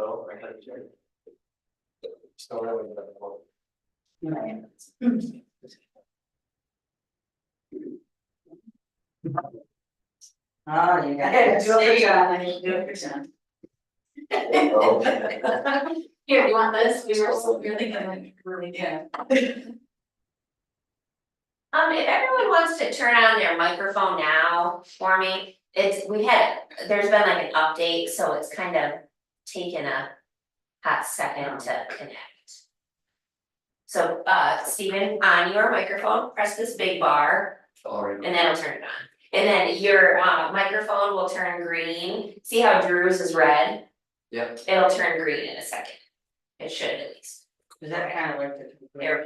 though, I had to. Still really difficult. Oh, you gotta do it for John, I need to do it for John. Here, you want this? We were so really good, really good. If everyone wants to turn on their microphone now for me, there's been like an update, so it's kind of taken a hot second to connect. So, Stephen, on your microphone, press this big bar, and then it'll turn it on. And then your microphone will turn green. See how Drew's is red? Yep. It'll turn green in a second. It should at least. Is that kind of like the? There.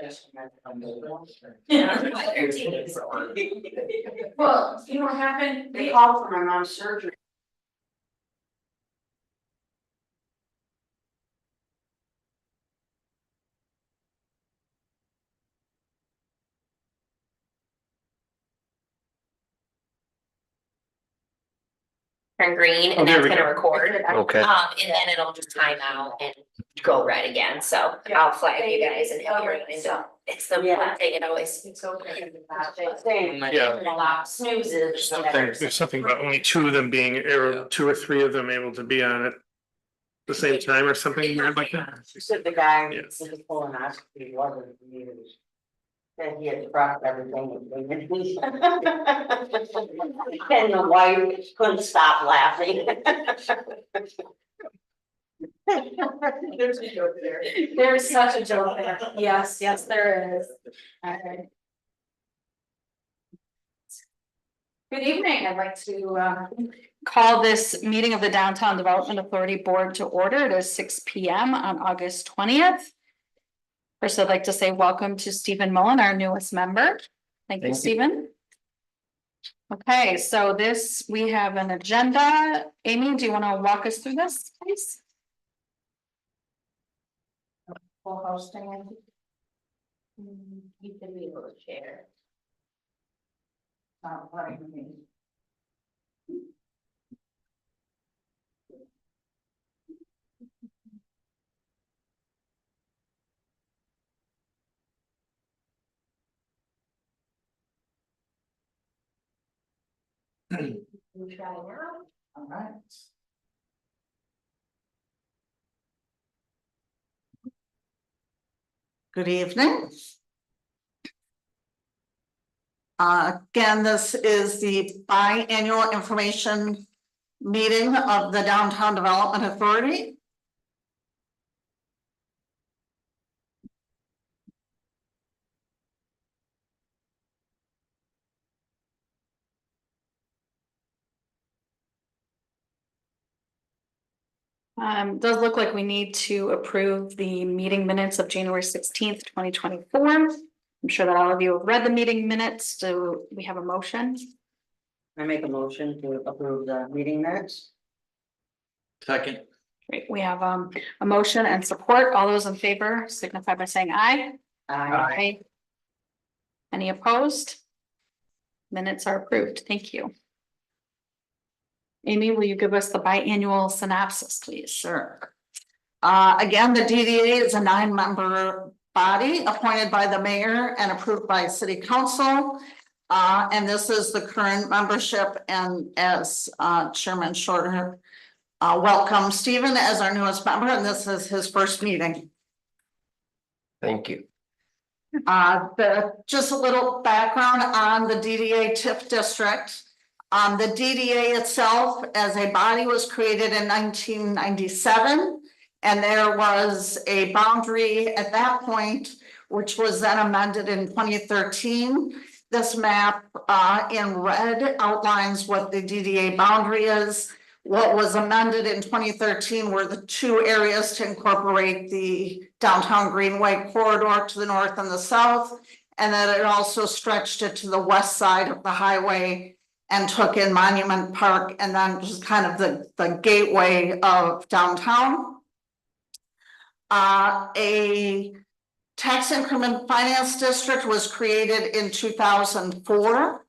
Well, you know what happened? They called for my mom's surgery. Turn green and there that's we gonna go. record. Okay. And then it'll just time out and go red again, so I'll flag you guys and help you remind them. It's the one thing, it always. It's okay. Yeah. Snoozes. There's something about only two of them being, or two or three of them able to be on it. The same time or something weird like that. She said the guy Yeah. with the colonoscopy wasn't used. That he had dropped everything. And the wife couldn't stop laughing. There's a joke there. There's such a joke there. Yes, yes, there is. Alright. Good evening. I'd like to call this meeting of the Downtown Development Authority Board to order. It is 6 p.m. on August 20th. First, I'd like to say welcome to Stephen Mullen, our newest member. Thank you, Stephen. Okay, so we have an agenda. Amy, do you want to walk us through this, please? Full hosting. You can be able to share. Right. You try now. All right. Good evening. Again, this is the biannual information meeting of the Downtown Development Authority. Does look like we need to approve the meeting minutes of January 16th, 2024. I'm sure that all of you have read the meeting minutes. Do we have a motion? I make a motion to approve the meeting minutes. Second. Great, we have a motion and support. All those in favor signify by saying aye. Aye. Any opposed? Minutes are approved. Thank you. Amy, will you give us the biannual synopsis, please? Sure. Again, the DDA is a 9-member body appointed by the mayor and approved by city council. And this is the current membership, and as Chairman Shorter welcome Stephen as our newest member, and this is his first meeting. Thank you. Just a little background on the DDA TIF district. The DDA itself as a body was created in 1997, and there was a boundary at that point, which was then amended in 2013. This map in red outlines what the DDA boundary is. What was amended in 2013 were the two areas to incorporate the downtown Greenway corridor to the north and the south, and then it also stretched it to the west side of the highway and took in Monument Park, and then just kind of the gateway of downtown. A tax increment finance district was created in 2004.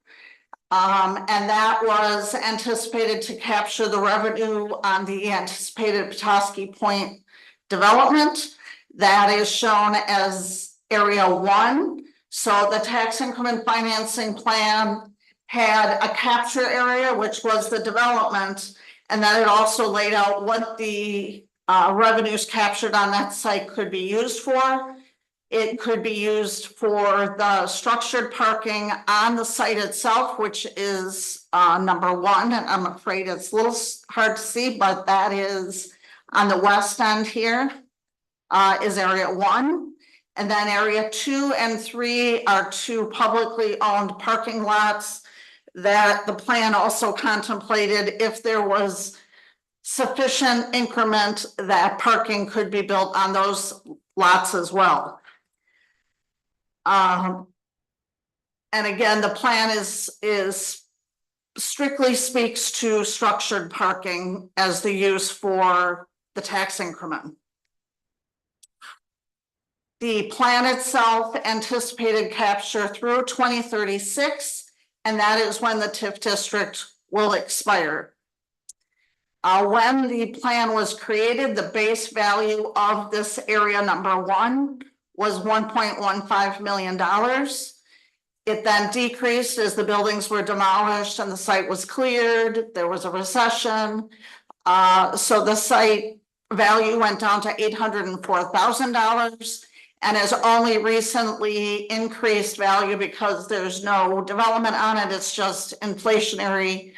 And that was anticipated to capture the revenue on the anticipated Petoskey Point development. That is shown as area 1. So the tax increment financing plan had a capture area, which was the development. And then it also laid out what the revenues captured on that site could be used for. It could be used for the structured parking on the site itself, which is number 1. And I'm afraid it's a little hard to see, but that is on the west end here is area 1. And then area 2 and 3 are 2 publicly owned parking lots that the plan also contemplated if there was sufficient increment that parking could be built on those lots as well. And again, the plan is strictly speaks to structured parking as the use for the tax increment. The plan itself anticipated capture through 2036, and that is when the TIF district will expire. When the plan was created, the base value of this area number 1 was $1.15 million. It then decreased as the buildings were demolished and the site was cleared. There was a recession. So the site value went down to $804,000 and has only recently increased value because there's no development on it. It's just inflationary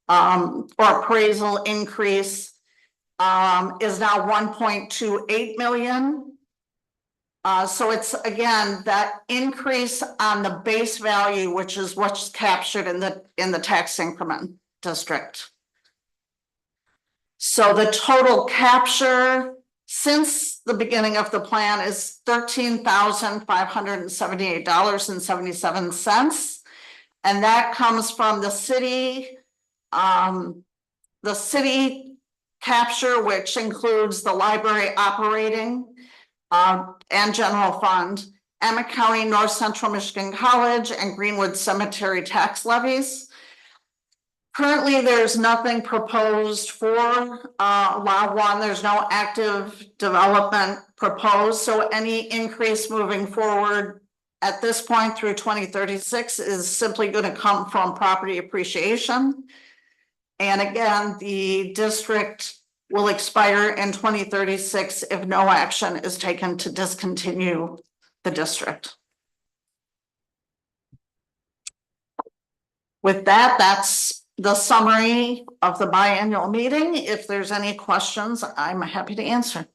or appraisal increase is now 1.28 million. So it's again that increase on the base value, which is what's captured in the tax increment district. So the total capture since the beginning of the plan is $13,578.77, and that comes from the city. The city capture, which includes the library operating and general fund, Emmett County, North Central Michigan College, and Greenwood Cemetery tax levies. Currently, there's nothing proposed for Lot 1. There's no active development proposed. So any increase moving forward at this point through 2036 is simply going to come from property appreciation. And again, the district will expire in 2036 if no action is taken to discontinue the district. With that, that's the summary of the biannual meeting. If there's any questions, I'm happy to answer.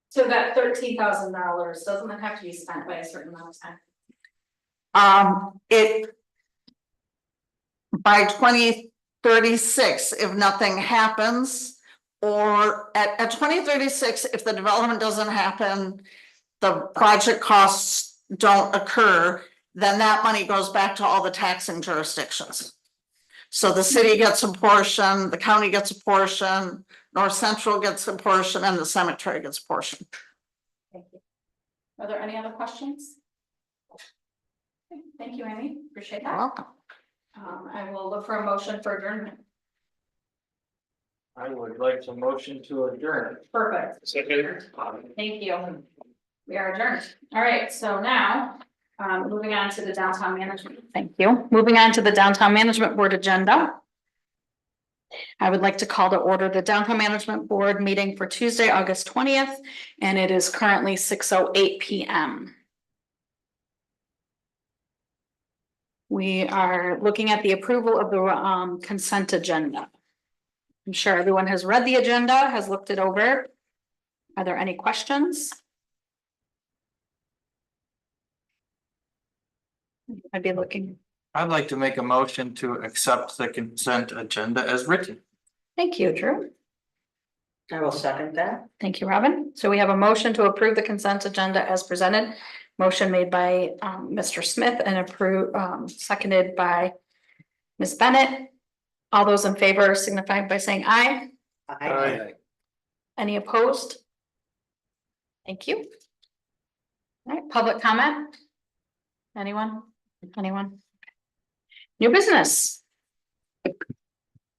So that $13,000, doesn't it have to be spent by a certain amount of time? By 2036, if nothing happens, or at 2036, if the development doesn't happen, the project costs don't occur, then that money goes back to all the taxing jurisdictions. So the city gets a portion, the county gets a portion, North Central gets a portion, and the cemetery gets a portion. Thank you. Are there any other questions? Okay, thank you, Amy. Appreciate You're that. welcome. I will look for a motion for adjournment. I would like to motion to adjourn. Perfect. Thank you. We are adjourned. All right, so now, moving on to the downtown management. Thank you. Moving on to the downtown management board agenda. I would like to call to order the downtown management board meeting for Tuesday, August 20th, and it is currently 6:08 p.m. We are looking at the approval of the consent agenda. I'm sure everyone has read the agenda, has looked it over. Are there any questions? I'd be looking. I'd like to make a motion to accept the consent agenda as written. Thank you, Drew. I will second that. Thank you, Robin. So we have a motion to approve the consent agenda as presented. Motion made by Mr. Smith and seconded by Ms. Bennett. All those in favor signify by saying aye. Aye. Any opposed? Thank you. All right, public comment? Anyone? Anyone? New business.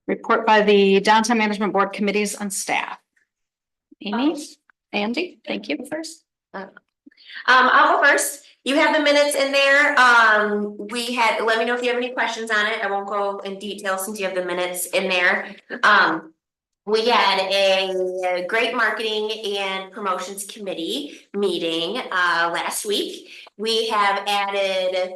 Report by the Downtown Management Board committees and staff. Amy, Andy, thank you first. I'll go first. You have the minutes in there. Let me know if you have any questions on it. I won't go in detail since you have the minutes in there. We had a great marketing and promotions committee meeting last week. We have added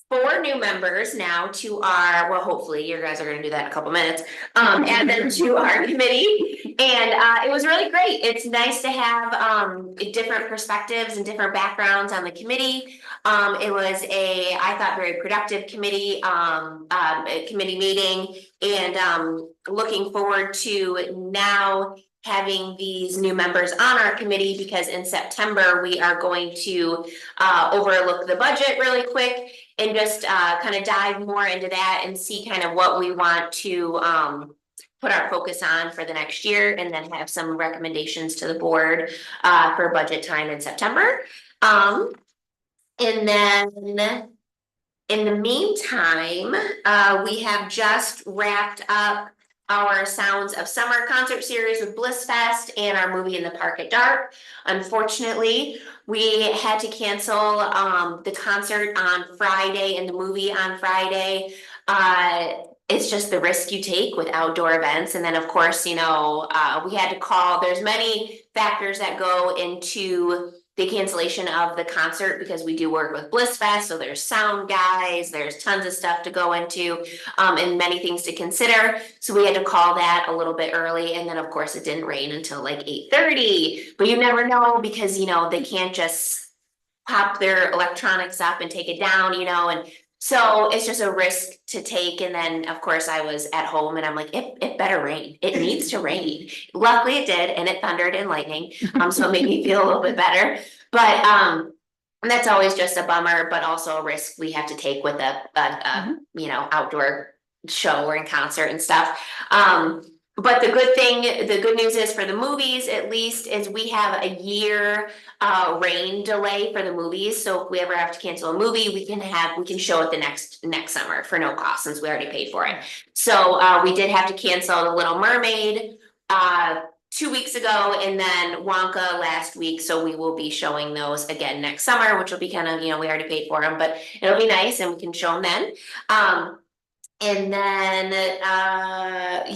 4 new members now to our, well, hopefully you guys are gonna do that in a couple minutes, add them to our committee. And it was really great. It's nice to have different perspectives and different backgrounds on the committee. It was I thought, very productive committee meeting, and looking forward to now having these new members on our committee, because in September we are going to overlook the budget really quick and just kind of dive more into that and see kind of what we want to put our focus on for the next year, and then have some recommendations to the board for budget time in September. And then in the meantime, we have just wrapped up our Sounds of Summer concert series with Bliss Fest and our movie In the Park at Dark. Unfortunately, we had to cancel the concert on Friday and the movie on Friday. It's just the risk you take with outdoor events. And then of course, we had to call, there's many factors that go into the cancellation of the concert, because we do work with Bliss Fest, so there's sound guys, there's tons of stuff to go into, and many things to consider. So we had to call that a little bit early, and then of course it didn't rain until like 8:30. But you never know, because they can't just pop their electronics up and take it down, and so it's just a risk to take. And then of course I was at home and I'm like, it better rain. It needs to rain. Luckily it did, and it thundered and lightning. So it made me feel a little bit better. But that's always just a bummer, but also a risk we have to take with a outdoor show or in concert and stuff. But the good news is, for the movies at least, is we have a year rain delay for the movies. So if we ever have to cancel a movie, we can show it the next summer for no cost, since we already paid for it. So we did have to cancel The Little Mermaid 2 weeks ago, and then Wonka last week. So we will be showing those again next summer, which will be kind of, we already paid for them, but it'll be nice and we can show them then. And then I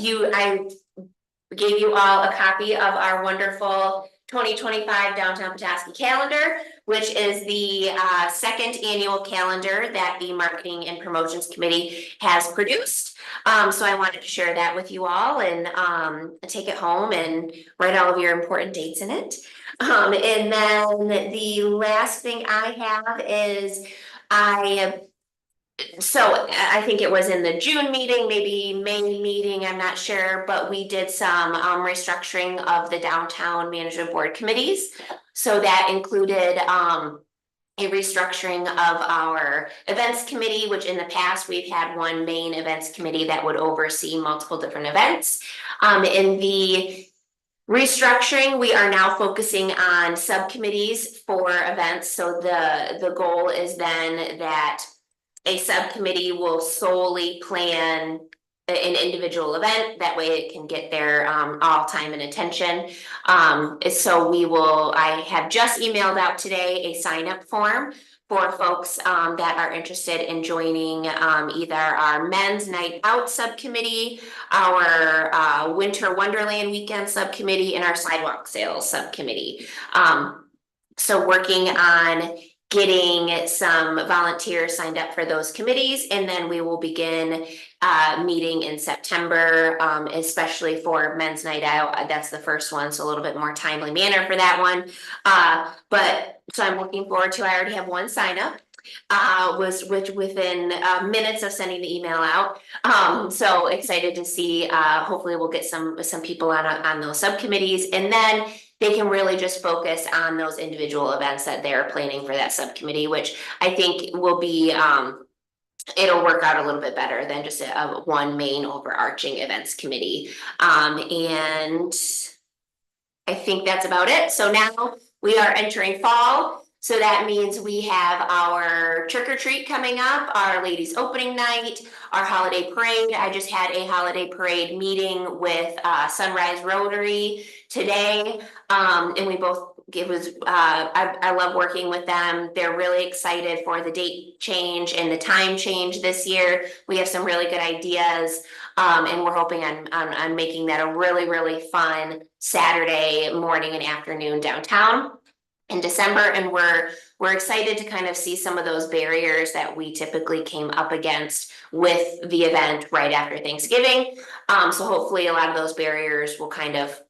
gave you all a copy of our wonderful 2025 Downtown Petoskey calendar, which is the second annual calendar that the Marketing and Promotions Committee has produced. So I wanted to share that with you all, and take it home and write all of your important dates in it. And then the last thing I have is so I think it was in the June meeting, maybe May meeting, I'm not sure, but we did some restructuring of the Downtown Management Board committees. So that included a restructuring of our events committee, which in the past we've had one main events committee that would oversee multiple different events. In the restructuring, we are now focusing on subcommittees for events. So the goal is then that a subcommittee will solely plan an individual event. That way it can get their all time and attention. So I have just emailed out today a sign up form for folks that are interested in joining either our Men's Night Out subcommittee, our Winter Wonderland Weekend subcommittee, and our Sidewalk Sales subcommittee. So working on getting some volunteers signed up for those committees, and then we will begin meeting in September, especially for Men's Night Out. That's the first one, so a little bit more timely manner for that one. So I'm looking forward to. I already have one sign up. Was within minutes of sending the email out. So excited to see. Hopefully, we'll get some people on those subcommittees, and then they can really just focus on those individual events that they're planning for that subcommittee, which I think will be, it'll work out a little bit better than just a one main overarching events committee. And I think that's about it. So now we are entering fall. So that means we have our trick or treat coming up, our ladies opening night, our holiday parade. I just had a holiday parade meeting with Sunrise Rotary today. And we both, it was, I love working with them. They're really excited for the date change and the time change this year. We have some really good ideas. And we're hoping on making that a really, really fun Saturday morning and afternoon downtown in December, and we're excited to kind of see some of those barriers that we typically came up against with the event right after Thanksgiving. So hopefully a lot of those barriers will kind of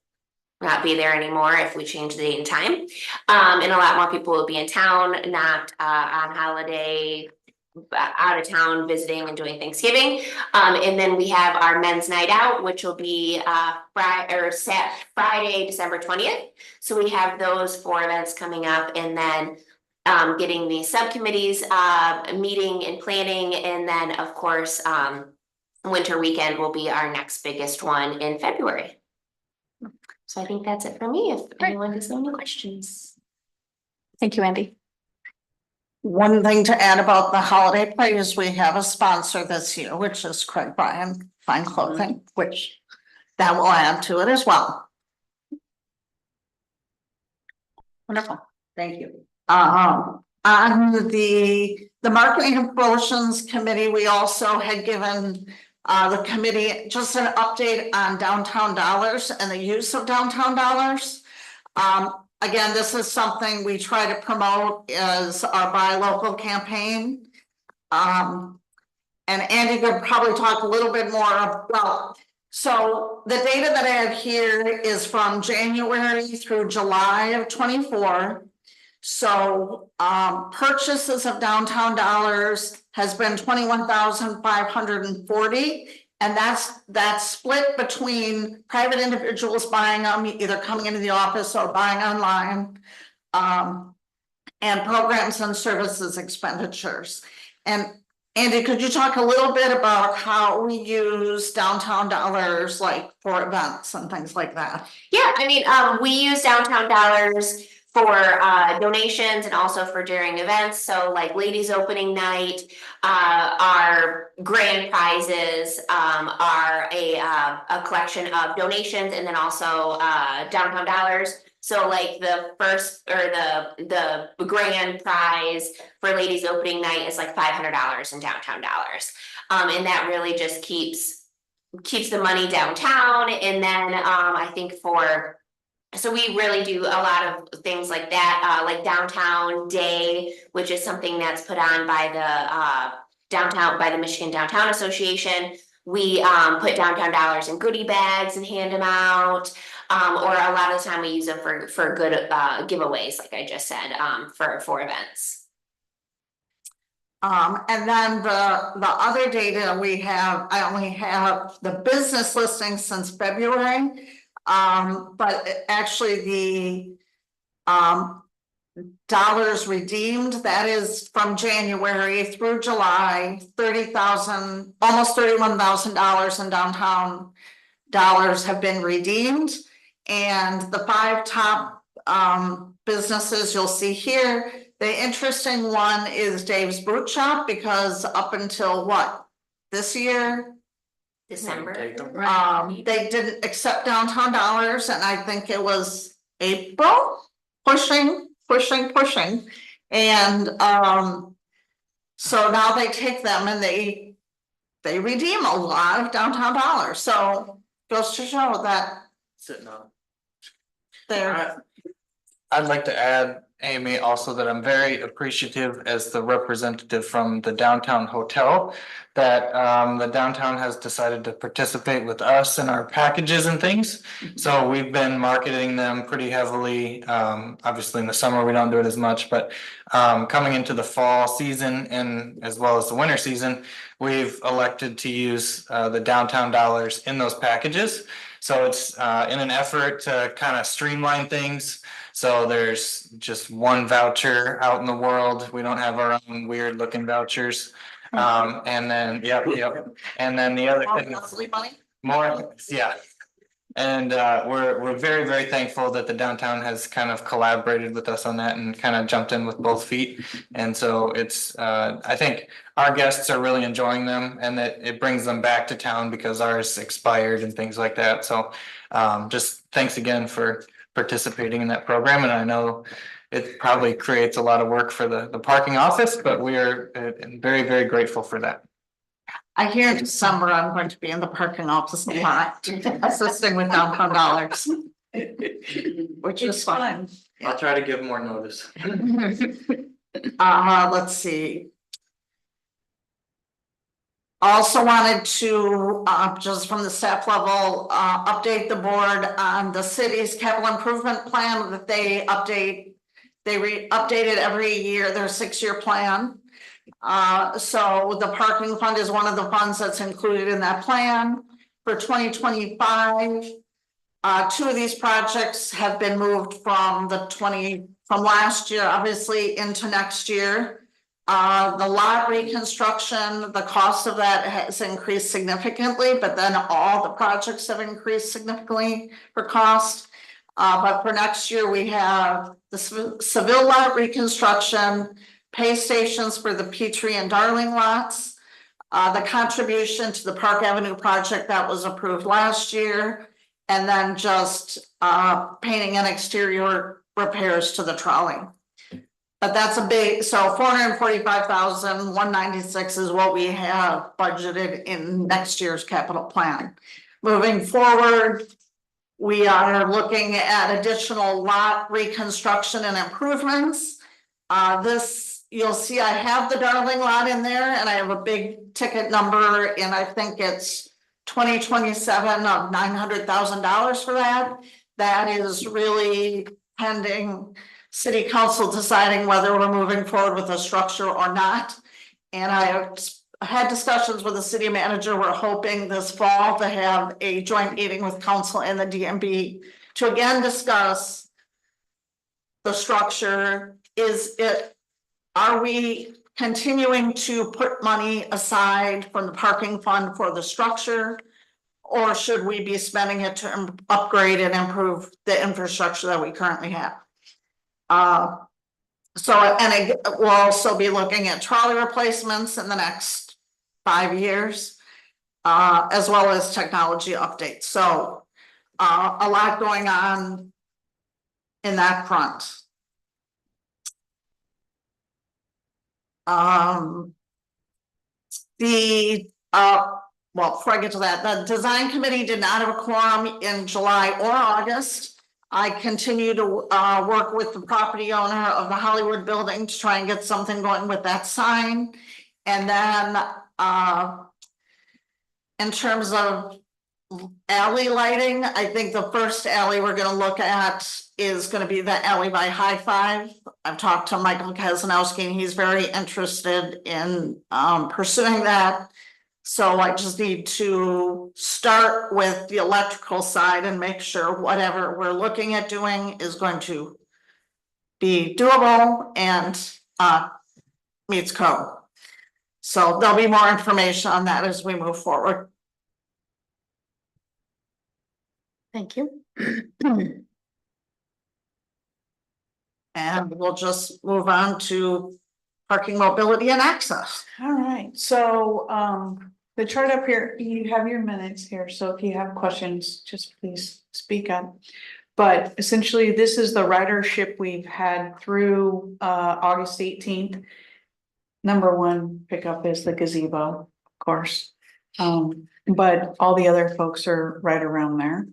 not be there anymore if we change the date and time. And a lot more people will be in town, not on holiday, out of town visiting and doing Thanksgiving. And then we have our men's night out, which will be Friday, December 20th. So we have those 4 events coming up, and then getting the subcommittees meeting and planning, and then of course winter weekend will be our next biggest one in February. So I think that's it for me, if anyone has any questions. Thank you, Andy. One thing to add about the holiday parade is we have a sponsor this year, which is Craig Bryan Fine Clothing, which that will add to it as well. Wonderful. Thank you. On the marketing and promotions committee, we also had given the committee just an update on downtown dollars and the use of downtown dollars. Again, this is something we try to promote as our buy local campaign. And Andy could probably talk a little bit more about. So the data that I have here is from January through July of 24. So purchases of downtown dollars has been 21,540. And that's split between private individuals buying them, either coming into the office or buying online. And programs and services expenditures. And Andy, could you talk a little bit about how we use downtown dollars, like for events and things like that? Yeah, I mean, we use downtown dollars for donations and also for during events. So like ladies opening night, our grand prizes are a collection of donations, and then also downtown dollars. So like the first or the grand prize for ladies opening night is like $500 in downtown dollars. And that really just keeps the money downtown. And then I think so we really do a lot of things like that, like Downtown Day, which is something that's put on by the Michigan Downtown Association. We put downtown dollars in goodie bags and hand them out. Or a lot of the time we use them for good giveaways, like I just said, for events. And then the other data we have, I only have the business listings since February. But actually the dollars redeemed, that is from January through July, almost $31,000 in downtown dollars have been redeemed. And the 5 top businesses you'll see here, the interesting one is Dave's Boot Shop, because up until this year, December. they didn't accept downtown dollars, and I think it was April, pushing. And so now they take them and they redeem a lot of downtown dollars. So goes to show that Sitting on. they're. I'd like to add, Amy, also that I'm very appreciative as the representative from the downtown hotel. That the downtown has decided to participate with us in our packages and things. So we've been marketing them pretty heavily. Obviously in the summer, we don't do it as much, but coming into the fall season and as well as the winter season, we've elected to use the downtown dollars in those packages. So it's in an effort to kind of streamline things. So there's just one voucher out in the world. We don't have our own weird looking vouchers. And then, yep. And then the other thing is more, yeah. And we're very, very thankful that the downtown has kind of collaborated with us on that and kind of jumped in with both feet. And so it's I think our guests are really enjoying them and that it brings them back to town because ours expired and things like that. So just thanks again for participating in that program. And I know it probably creates a lot of work for the parking office, but we are very, very grateful for that. I hear in December I'm going to be in the parking office a lot, assisting with downtown dollars. Which is fun. I'll try to give more notice. Let's see. Also wanted to, just from the staff level, update the board on the city's capital improvement plan that they update. They update it every year, their 6-year plan. So the parking fund is one of the funds that's included in that plan for 2025. 2 of these projects have been moved from last year, obviously, into next year. The lot reconstruction, the cost of that has increased significantly, but then all the projects have increased significantly for cost. But for next year, we have the Seville lot reconstruction, pay stations for the Petrie and Darling lots, the contribution to the Park Avenue project that was approved last year, and then just painting and exterior repairs to the trolley. But that's a big, so 445,196 is what we have budgeted in next year's capital plan. Moving forward, we are looking at additional lot reconstruction and improvements. You'll see I have the Darling lot in there and I have a big ticket number and I think it's 2027 of $900,000 for that. That is really pending city council deciding whether we're moving forward with a structure or not. And I have had discussions with the city manager. We're hoping this fall to have a joint meeting with council and the DMB to again discuss the structure. Are we continuing to put money aside from the parking fund for the structure? Or should we be spending it to upgrade and improve the infrastructure that we currently have? We'll also be looking at trolley replacements in the next 5 years, as well as technology updates. So a lot going on in that front. Well, before I get to that, the design committee did not have a quorum in July or August. I continue to work with the property owner of the Hollywood building to try and get something going with that sign. And then in terms of alley lighting, I think the first alley we're going to look at is going to be the alley by High Five. I've talked to Michael Kazinowski and he's very interested in pursuing that. So I just need to start with the electrical side and make sure whatever we're looking at doing is going to be doable and meets code. So there'll be more information on that as we move forward. Thank you. And we'll just move on to parking, mobility and access. All right, so the chart up here, you have your minutes here, so if you have questions, just please speak up. But essentially, this is the ridership we've had through August 18th. Number one pickup is the gazebo, of course. But all the other folks are right around there.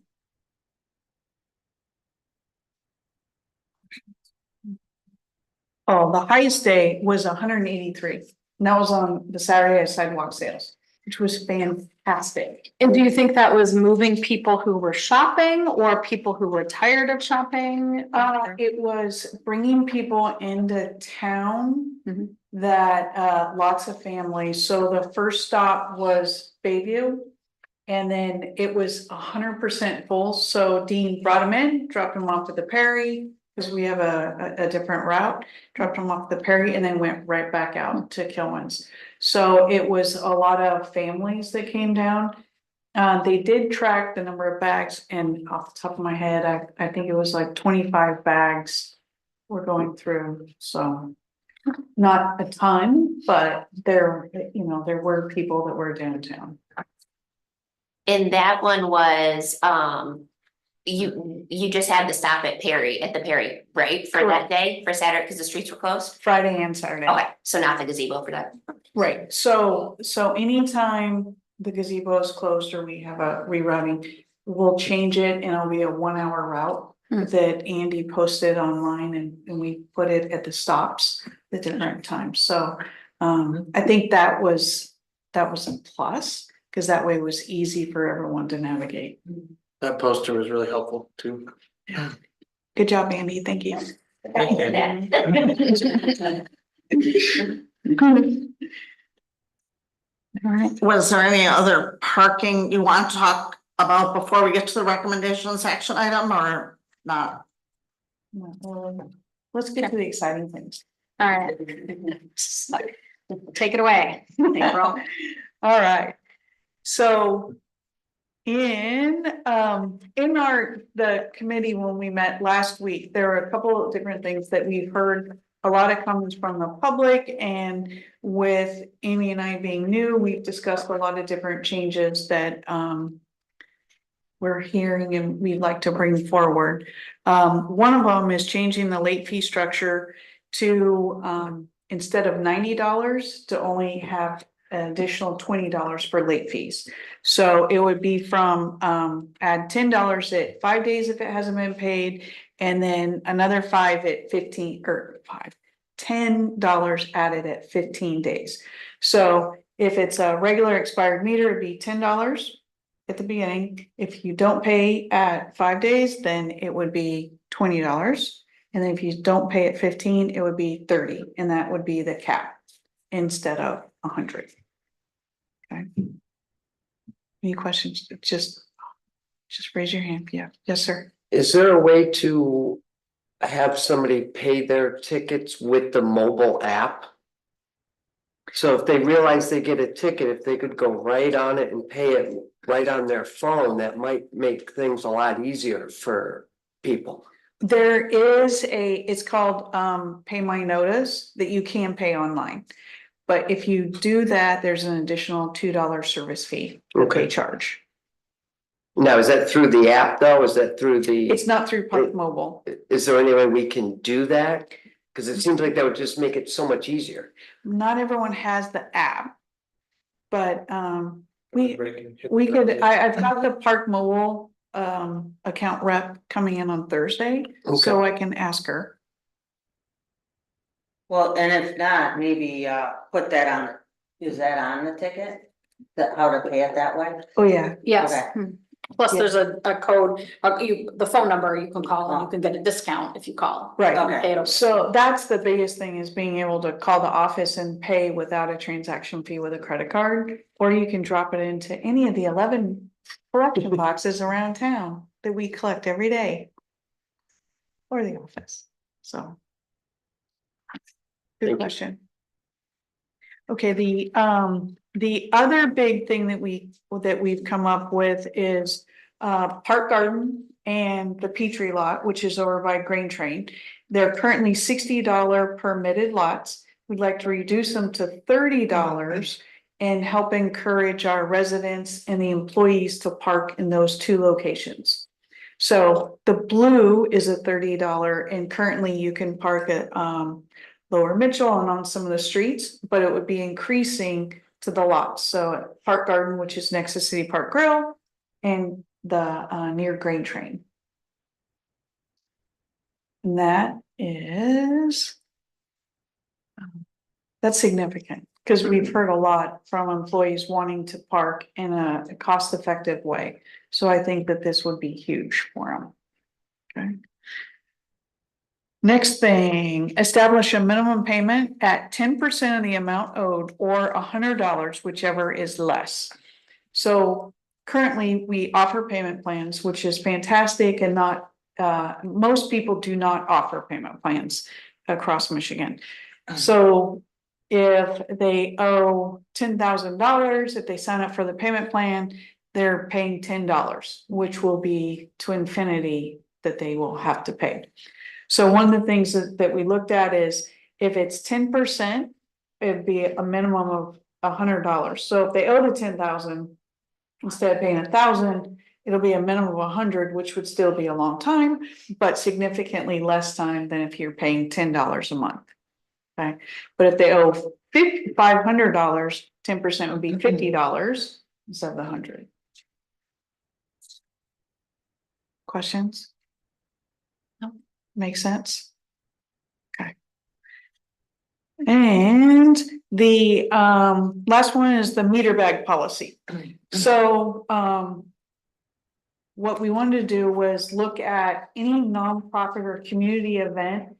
Oh, the highest day was 183. And that was on the Saturday of sidewalk sales, which was fantastic. And do you think that was moving people who were shopping or people who were tired of shopping? It was bringing people into town that lots of families. So the first stop was Bayview. And then it was 100% full. So Dean brought them in, dropped them off at the Perry, because we have a different route, dropped them off the Perry and then went right back out to Kilwins. So it was a lot of families that came down. They did track the number of bags, and off the top of my head, I think it was like 25 bags we're going through, so. Not a ton, but there, you know, there were people that were downtown. And that one was, you just had to stop at the Perry, right, for that Correct. day, for Saturday, because the streets were closed? Friday and Saturday. Okay, so not the gazebo for that. Right, so anytime the gazebo is closed or we have a rerouting, we'll change it and it'll be a 1 hour route. That Andy posted online and we put it at the stops at different times, so. I think that was a plus, cause that way it was easy for everyone to navigate. That poster was really helpful too. Good job, Andy, thank you. Thank you for that. All right, Was there any other parking you want to talk about before we get to the recommendations action item or not? Let's get to the exciting things. all right. Take it away, April. All right, so. The committee, when we met last week, there were a couple of different things that we've heard. A lot of comments from the public, and with Amy and I being new, we've discussed a lot of different changes that we're hearing and we'd like to bring forward. One of them is changing the late fee structure to instead of $90 to only have an additional $20 for late fees. So it would be from add $10 at 5 days if it hasn't been paid, and then another 5 at 15 or $10 added at 15 days. So if it's a regular expired meter, it'd be $10 at the beginning. If you don't pay at 5 days, then it would be $20. And then if you don't pay at 15, it would be 30, and that would be the cap instead of 100. Okay. Any questions? Just raise your hand. Yeah, yes, sir. Is there a way to have somebody pay their tickets with the mobile app? So if they realize they get a ticket, if they could go right on it and pay it right on their phone, that might make things a lot easier for people. There is it's called pay my notice that you can pay online. But if you do that, there's an additional $2 service fee that they charge. Now, is that through the app though? Is that through the? It's not through Park Mobile. Is there any way we can do that? Cause it seems like that would just make it so much easier. Not everyone has the app. But we could, I've got the Park Mobile account rep coming in on Thursday, so I can ask her. Well, and if not, maybe put that on, is that on the ticket? That how to pay it that way? Oh, yeah. Yes. Okay. Plus, there's a code, the phone number you can call and you can get a discount if you call. Right. Okay. Pay it. So that's the biggest thing, is being able to call the office and pay without a transaction fee with a credit card. Or you can drop it into any of the 11 collection boxes around town that we collect every day. Or the office, so. Good Thank you. question. Okay, the other big thing that we've come up with is Park Garden and the Petrie lot, which is over by Grain Train. They're currently $60 permitted lots. We'd like to reduce them to $30 and help encourage our residents and the employees to park in those two locations. So the blue is a $30, and currently you can park at Lower Mitchell and on some of the streets, but it would be increasing to the lots. So at Park Garden, which is next to City Park Grill, and the near Grain Train. And that is, that's significant, because we've heard a lot from employees wanting to park in a cost-effective way. So I think that this would be huge for them. Okay. Next thing, establish a minimum payment at 10% of the amount owed or $100, whichever is less. So currently we offer payment plans, which is fantastic, and not, most people do not offer payment plans across Michigan. So if they owe $10,000, if they sign up for the payment plan, they're paying $10, which will be to infinity that they will have to pay. So one of the things that we looked at is if it's 10%, it'd be a minimum of $100. So if they owe the 10,000, instead of paying 1,000, it'll be a minimum of 100, which would still be a long time, but significantly less time than if you're paying $10 a month. Okay, but if they owe $500, 10% would be $50 instead of the 100. Questions? No, makes sense. Okay. And the last one is the meter bag policy. So what we wanted to do was look at any nonprofit or community event.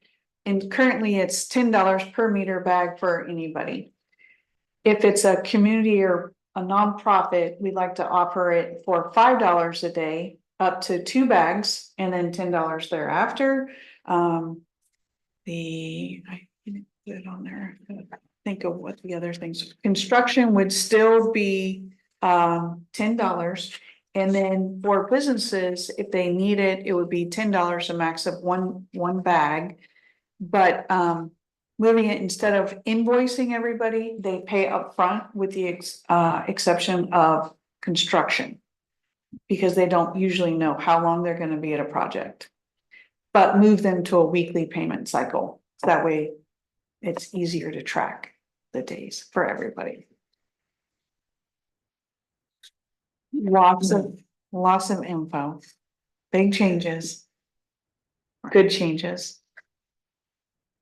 And currently it's $10 per meter bag for anybody. If it's a community or a nonprofit, we'd like to offer it for $5 a day, up to 2 bags, and then $10 thereafter. I didn't put it on there. Think of what the other things. Construction would still be $10. And then for businesses, if they need it, it would be $10, a max of one bag. But moving it, instead of invoicing everybody, they pay upfront with the exception of construction. Because they don't usually know how long they're gonna be at a project. But move them to a weekly payment cycle, so that way it's easier to track the days for everybody. Lots of info, big changes. Good changes.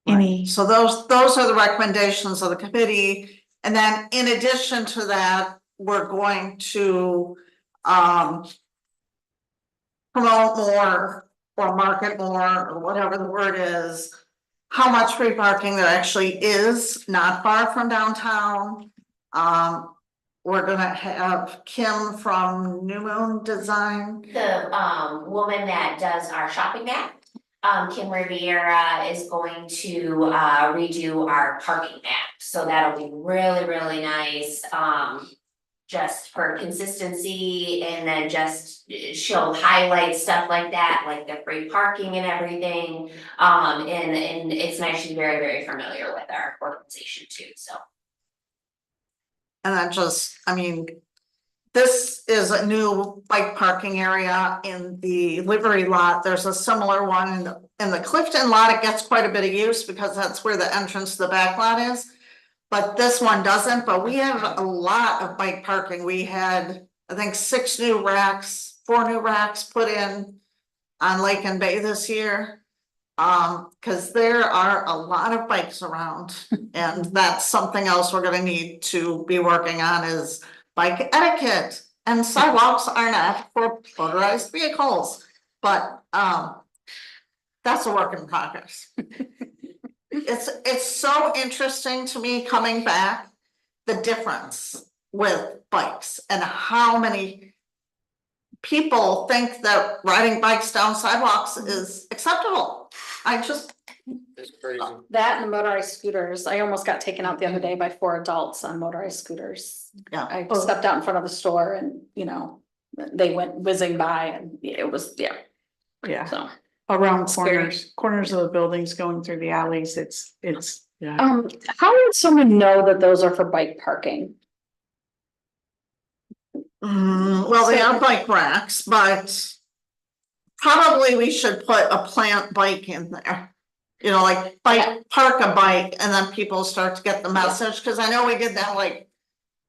Any, So those are the recommendations of the committee. And then in addition to that, we're going to promote more or market more, or whatever the word is, how much free parking there actually is not far from downtown. We're gonna have Kim from New Moon Design. The woman that does our shopping map, Kim Riviera, is going to redo our parking map, so that'll be really, really nice. Just for consistency, and then just she'll highlight stuff like that, like the free parking and everything. And it's nice, she's very, very familiar with our organization too, so. And I mean, this is a new bike parking area in the livery lot. There's a similar one in the Clifton lot. It gets quite a bit of use because that's where the entrance to the back lot is. But this one doesn't, but we have a lot of bike parking. We had, I think, 4 new racks put in on Lake and Bay this year. Cause there are a lot of bikes around, and that's something else we're gonna need to be working on is bike etiquette. And sidewalks are not for motorized vehicles, but that's a work in progress. It's so interesting to me coming back, the difference with bikes and how many people think that riding bikes down sidewalks is acceptable. I just, It's crazy. that and the motorized scooters, I almost got taken out the other day by 4 adults on motorized scooters. yeah, I stepped out in front of the store and, they went whizzing by and it was, yeah, so. around Scary. corners of the buildings, going through the alleys, it's, yeah. How would someone know that those are for bike parking? well, they are bike racks, but probably we should put a plant bike in there. You know, like park a bike and then people start to get the message, cause I know we did that like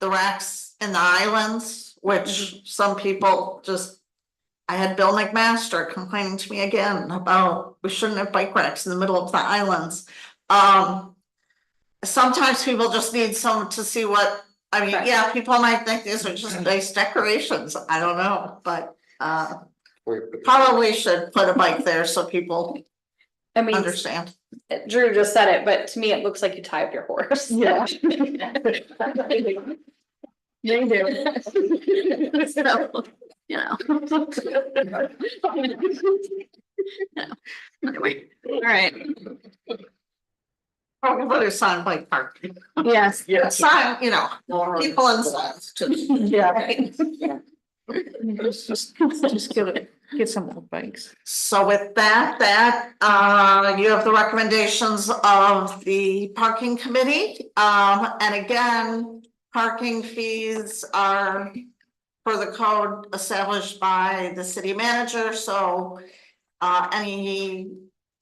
the racks in the islands, which some people just. I had Bill McMaster complaining to me again about we shouldn't have bike racks in the middle of the islands. Sometimes people just need someone to see what, I mean, Right. yeah, people might think these are just nice decorations, I don't know, but probably should put a bike there so people I mean, understand. Drew just said it, but to me, it looks like you tie up your horse. Yeah. They do. So, Anyway, all right, Probably put a sign bike parking. yes. Sign, you know, people and signs too. Yeah. Right. Just get some more bikes. So with that, you have the recommendations of the parking committee. And again, parking fees are for the code established by the city manager, so any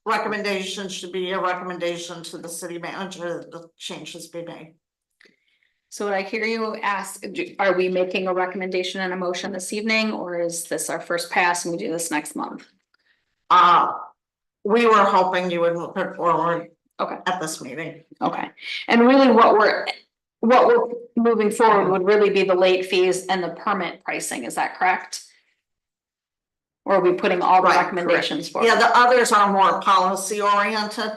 recommendation should be a recommendation to the city manager that the changes be made. So what I hear you ask, are we making a recommendation and a motion this evening, or is this our first pass and we do this next month? We were hoping you would move it forward. Okay. At this meeting. Okay, and really what we're moving forward would really be the late fees and the permit pricing, is that correct? Or are we putting all the Right, recommendations forward? Yeah, the others are more policy oriented.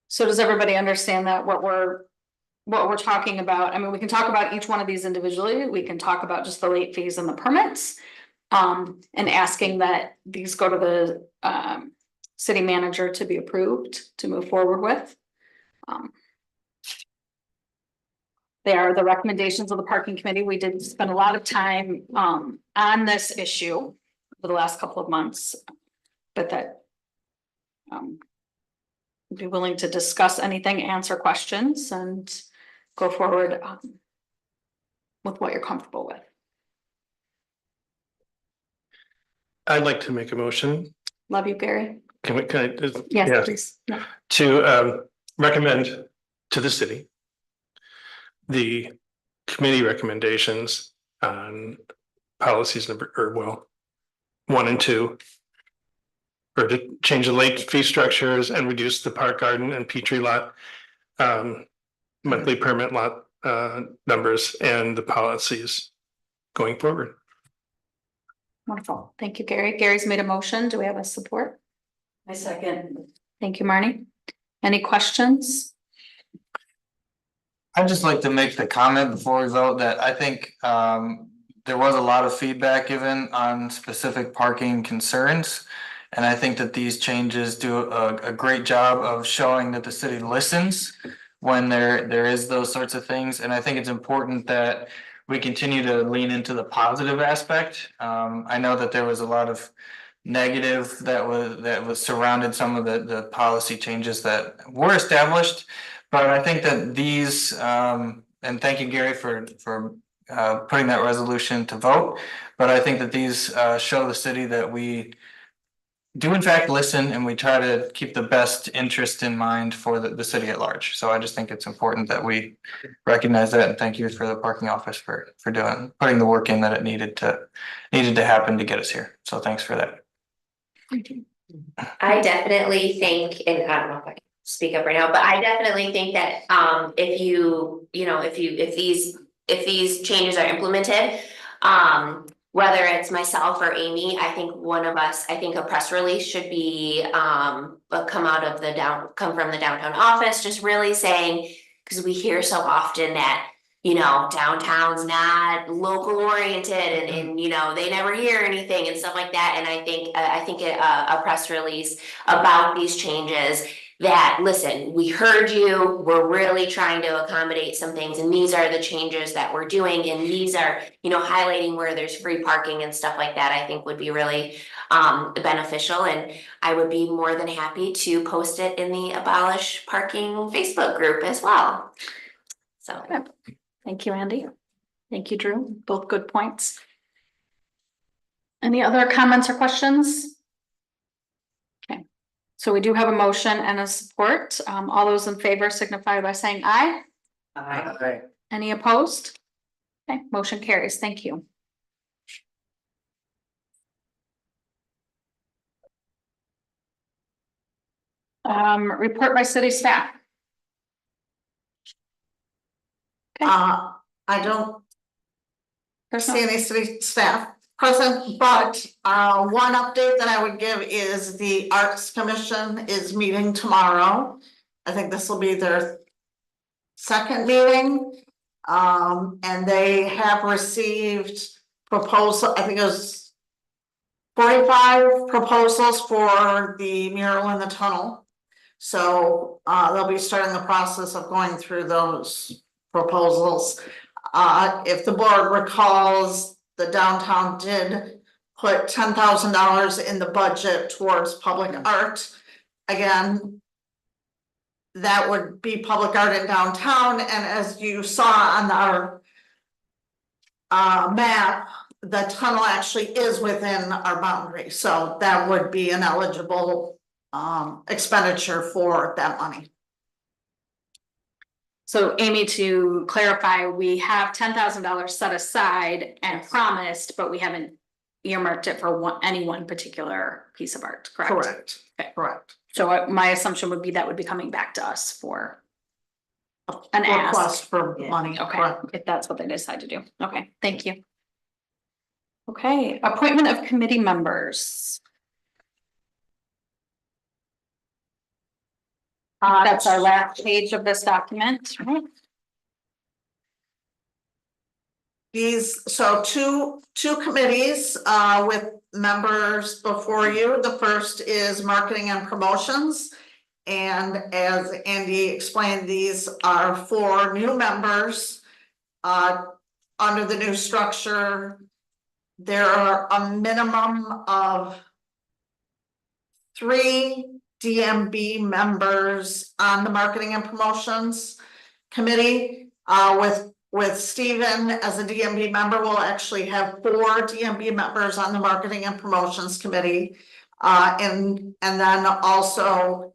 So does everybody understand that what we're talking about? I mean, we can talk about each one of these individually. We can talk about just the late fees and the permits. And asking that these go to the city manager to be approved to move forward with. They are the recommendations of the parking committee. We did spend a lot of time on this issue for the last couple of months, but that be willing to discuss anything, answer questions, and go forward with what you're comfortable with. I'd like to make a motion. Love you, Gary. Can I? Yes, please. Yeah. To recommend to the city the committee recommendations on policies number, 1 and 2. Or to change the late fee structures and reduce the park garden and Petrie lot monthly permit lot numbers and the policies going forward. Wonderful. Thank you, Gary. Gary's made a motion. Do we have a support? I second. Thank you, Marnie. Any questions? I'd just like to make the comment before we vote that I think there was a lot of feedback given on specific parking concerns. And I think that these changes do a great job of showing that the city listens when there is those sorts of things. And I think it's important that we continue to lean into the positive aspect. I know that there was a lot of negative that was surrounded some of the policy changes that were established. But I think that these, and thank you, Gary, for putting that resolution to vote. But I think that these show the city that we do in fact listen, and we try to keep the best interest in mind for the city at large. So I just think it's important that we recognize that, and thank you for the parking office for putting the work in that it needed to happen to get us here. So thanks for that. I definitely think, and I don't know if I can speak up right now, but I definitely think that if these changes are implemented, whether it's myself or Amy, I think a press release should be come from the downtown office, just really saying, because we hear so often that downtown's not local oriented and they never hear anything and stuff like that. And I think a press release about these changes that, listen, we heard you, we're really trying to accommodate some things, and these are the changes that we're doing, and these are, highlighting where there's free parking and stuff like that, I think would be really beneficial. And I would be more than happy to post it in the Abolish Parking Facebook group as well. So. Thank you, Andy. Thank you, Drew. Both good points. Any other comments or questions? Okay, so we do have a motion and a support. All those in favor signify by saying aye. Aye. Any opposed? Okay, motion carries. Thank you. Report by city staff. I don't see any city staff present, but one update that I would give is the Arts Commission is meeting tomorrow. I think this will be their second meeting. And they have received proposal, I think it was 45 proposals for the mural in the tunnel. So they'll be starting the process of going through those proposals. If the board recalls, the downtown did put $10,000 in the budget towards public art. Again, that would be public art in downtown, and as you saw on our map, the tunnel actually is within our boundary, so that would be an eligible expenditure for that money. So Amy, to clarify, we have $10,000 set aside and promised, but we haven't earmarked it for any one particular piece of art, correct? Correct, Okay. correct. So my assumption would be that would be coming back to us for an ask. Request for Yeah. money, Okay, correct. if that's what they decide to do. Okay, thank you. Okay, appointment of committee members. That's our last page of this document, right? So two committees with members before you. The first is marketing and promotions. And as Andy explained, these are 4 new members. Under the new structure, there are a minimum of 3 DMB members on the marketing and promotions committee. With Stephen as a DMB member, we'll actually have 4 DMB members on the marketing and promotions committee. And then also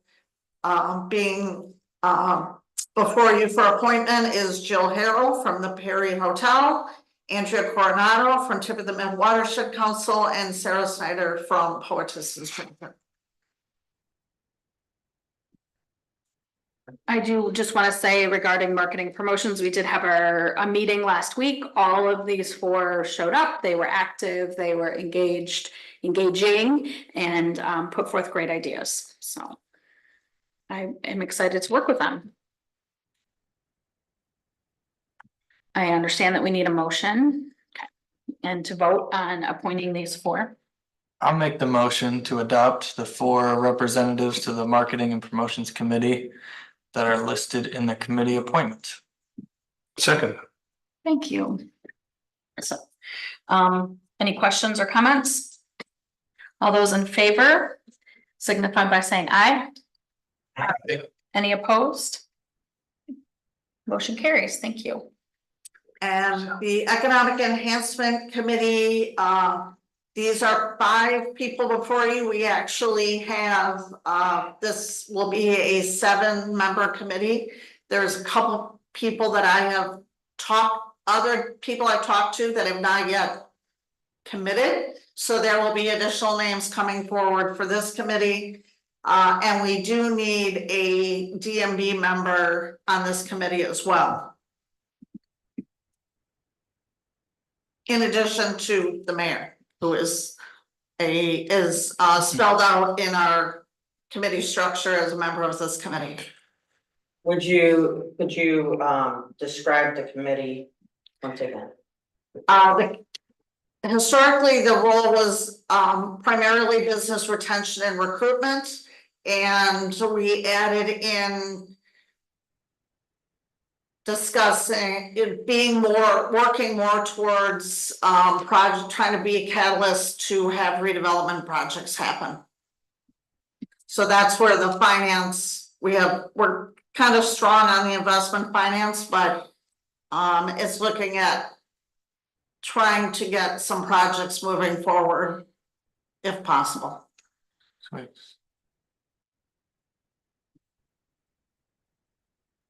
being before you for appointment is Jill Harrell from the Perry Hotel, Andrea Coronado from Tip of the Mid Watershed Council, and Sarah Snyder from Poetess Strength. I do just want to say regarding marketing promotions, we did have a meeting last week. All of these 4 showed up. They were active, they were engaging, and put forth great ideas. So I am excited to work with them. I understand that we need a motion. Okay. And to vote on appointing these 4. I'll make the motion to adopt the 4 representatives to the Marketing and Promotions Committee that are listed in the committee appointments. Second. Thank you. So, any questions or comments? All those in favor signify by saying aye. Aye. Any opposed? Motion carries. Thank you. And the Economic Enhancement Committee, these are 5 people before you. We actually have, this will be a 7-member committee. There's a couple people that I have other people I've talked to that have not yet committed. So there will be additional names coming forward for this committee. And we do need a DMB member on this committee as well. In addition to the mayor, who is spelled out in our committee structure as a member of this committee. Could you describe the committee once again? Historically, the role was primarily business retention and recruitment, and we added in discussing it being working more towards trying to be a catalyst to have redevelopment projects happen. So that's where the finance, we're kind of strong on the investment finance, but it's looking at trying to get some projects moving forward if possible. Sweet.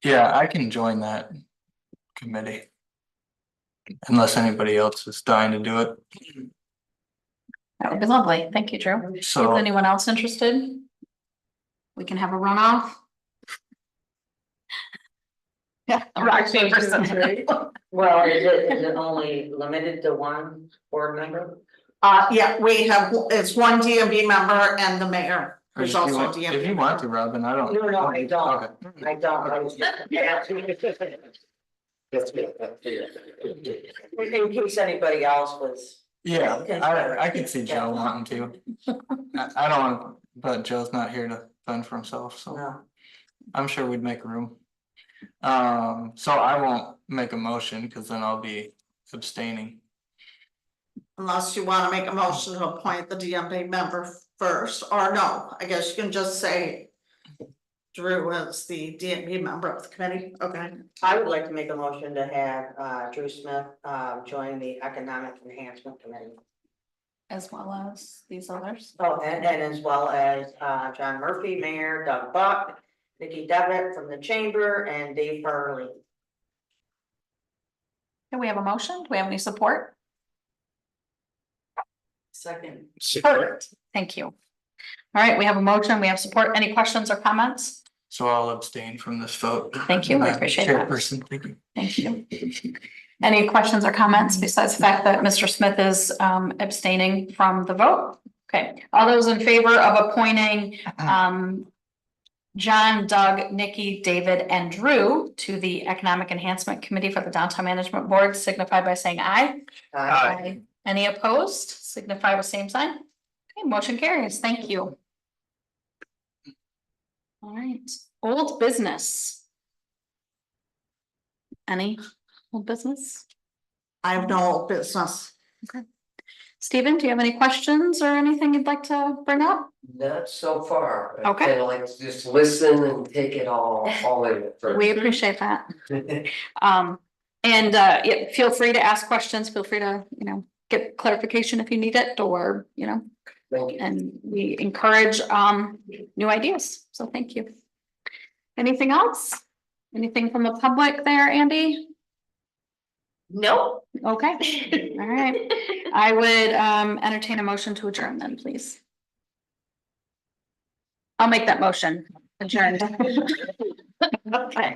Yeah, I can join that committee. Unless anybody else is dying to do it. That would be lovely. Thank you, Drew. Is So anyone else interested? We can have a runoff. Yeah. Rock, paper, scissors. Well, is it only limited to 1 board member? Yeah, it's 1 DMB member and the mayor, or who's if you also a want- DMB. if you want to, Robin, I don't. No, I don't. Okay. I don't. I was just in case anybody else was. Yeah, I could see Joe wanting to. I don't want, but Joe's not here to fend for himself, so No. I'm sure we'd make room. So I won't make a motion because then I'll be abstaining. Unless you wanna make a motion to appoint the DMB member first, or no, I guess you can just say. Drew as the DMB member of the committee, okay? I would like to make a motion to have Drew Smith join the Economic Enhancement Committee. As well as these others. Oh, and as well as John Murphy, Mayor, Doug Buck, Nikki Devitt from the Chamber, and Dave Farley. Do we have a motion? Do we have any support? Second. Perfect. Thank you. All right, we have a motion, we have support. Any questions or comments? So I'll abstain from this vote. Thank you, we appreciate that. Chairperson, thank you. Thank you. Any questions or comments besides the fact that Mr. Smith is abstaining from the vote? Okay, all those in favor of appointing John, Doug, Nikki, David, and Drew to the Economic Enhancement Committee for the Downtown Management Board signify by saying aye. Aye. Any opposed? Signify with same sign. Okay, motion carries. Thank you. All right, old business. Any old business? I have no business. Stephen, do you have any questions or anything you'd like to bring up? Not so far. I Okay. kinda like to just listen and take it all in at first. We appreciate that. Yeah, feel free to ask questions, feel free to, get clarification if you need it, or, Thank you. and we encourage, new ideas, so thank you. Anything else? Anything from the public there, Andy? Nope. Okay, all right. I would, entertain a motion to adjourn then, please. I'll make that motion, adjourned. Okay.